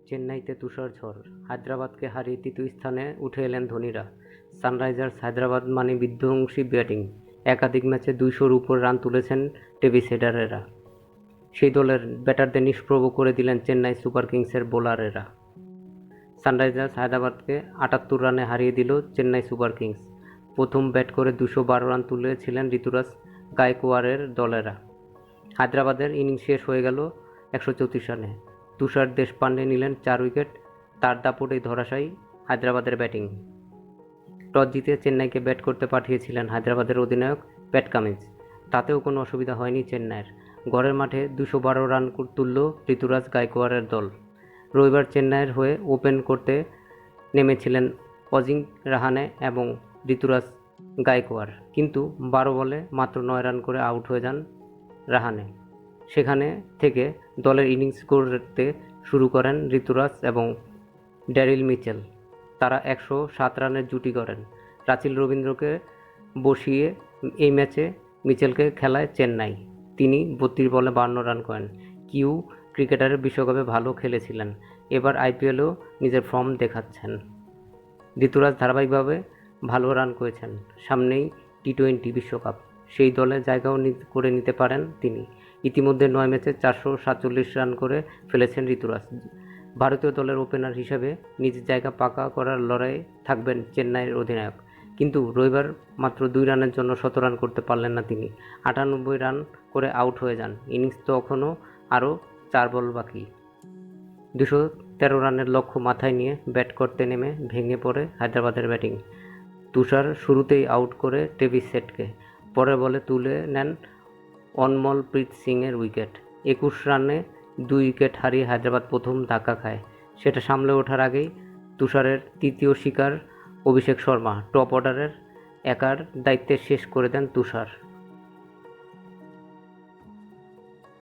চেন্নাইতে তুষার ঝড়, হায়দ্রাবাদকে হারিয়ে তৃতীয় স্থানে উঠে এলেন ধোনিরা। সানরাইজার্স হায়দ্রাবাদ মানে বিধ্বংসী ব্যাটিং, একাধিক ম্যাচে 200-র উপর রান তুলেছেন ডেভিস হেডারেরা। সেই দলের ব্যাটারদের নিষ্প্রভ করে দিলেন চেন্নাই সুপার কিংসের বোলারেরা। সানরাইজার্স হায়দ্রাবাদকে 78 রানে হারিয়ে দিল চেন্নাই সুপার কিংস। প্রথম ব্যাট করে 212 রান তুলেছিলেন ঋতুরাজ গায়কোয়াড়ের দলেরা। হায়দ্রাবাদের ইনিংস শেষ হয়ে গেল 134 রানে। তুষার দেশপান্ডে নিলেন 4 উইকেট। তার দাপটেই ধরাশায়ী হায়দ্রাবাদের ব্যাটিং। টস জিতে চেন্নাইকে ব্যাট করতে পাঠিয়েছিলেন হায়দ্রাবাদের অধিনায়ক প্যাট কামিন্স। তাতেও কোনো অসুবিধা হয়নি চেন্নাইয়ের। ঘরের মাঠে 212 রান তুলল ঋতুরাজ গায়কোয়াড়ের দল। রবিবার চেন্নাইয়ের হয়ে ওপেন করতে নেমেছিলেন অজিঙ্ক রাহানে এবং ঋতুরাজ গায়কোয়াড়, কিন্তু 12 বলে মাত্র 9 রান করে আউট হয়ে যান রাহানে। সেখানে থেকে দলের ইনিংস করতে শুরু করেন ঋতুরাজ এবং ড্যারিল মিচেল। তারা 107 রানের জুটি করেন। রাচিল রবীন্দ্রকে বসিয়ে এই ম্যাচে মিচেলকে খেলায় চেন্নাই। তিনি 32 বলে 52 রান করেন। কিউ ক্রিকেটারের বিশ্বকাপে ভালো খেলেছিলেন, এবার আইপিএলেও নিজের ফর্ম দেখাচ্ছেন। ঋতুরাজ ধারাবাহিকভাবে ভালো রান করেছেন। সামনেই টি-20 বিশ্বকাপ, সেই দলে জায়গাও করে নিতে পারেন তিনি। ইতিমধ্যে 9 ম্যাচে 447 রান করে ফেলেছেন ঋতুরাজ। ভারতীয় দলের ওপেনার হিসেবে নিজের জায়গা পাকা করার লড়াইয়ে থাকবেন চেন্নাইয়ের অধিনায়ক। কিন্তু রবিবার মাত্র 2 রানের জন্য 100 রান করতে পারলেন না তিনি। 98 রান করে আউট হয়ে যান। ইনিংস তখনও আরও 4 বল বাকি। 213 রানের লক্ষ্য মাথায় নিয়ে ব্যাট করতে নেমে ভেঙে পড়ে হায়দ্রাবাদের ব্যাটিং। তুষার শুরুতেই আউট করে ট্রেভিস হেডকে। পরের বলে তুলে নেন অনমলপ্রীত সিংয়ের উইকেট। 21 রানে 2 উইকেট হারিয়ে হায়দ্রাবাদ প্রথম ধাক্কা খায়। সেটা সামলে ওঠার আগেই তুষারের তৃতীয় শিকার অভিষেক শর্মা টপ অর্ডারের একার দায়িত্বে শেষ করে দেন তুষার।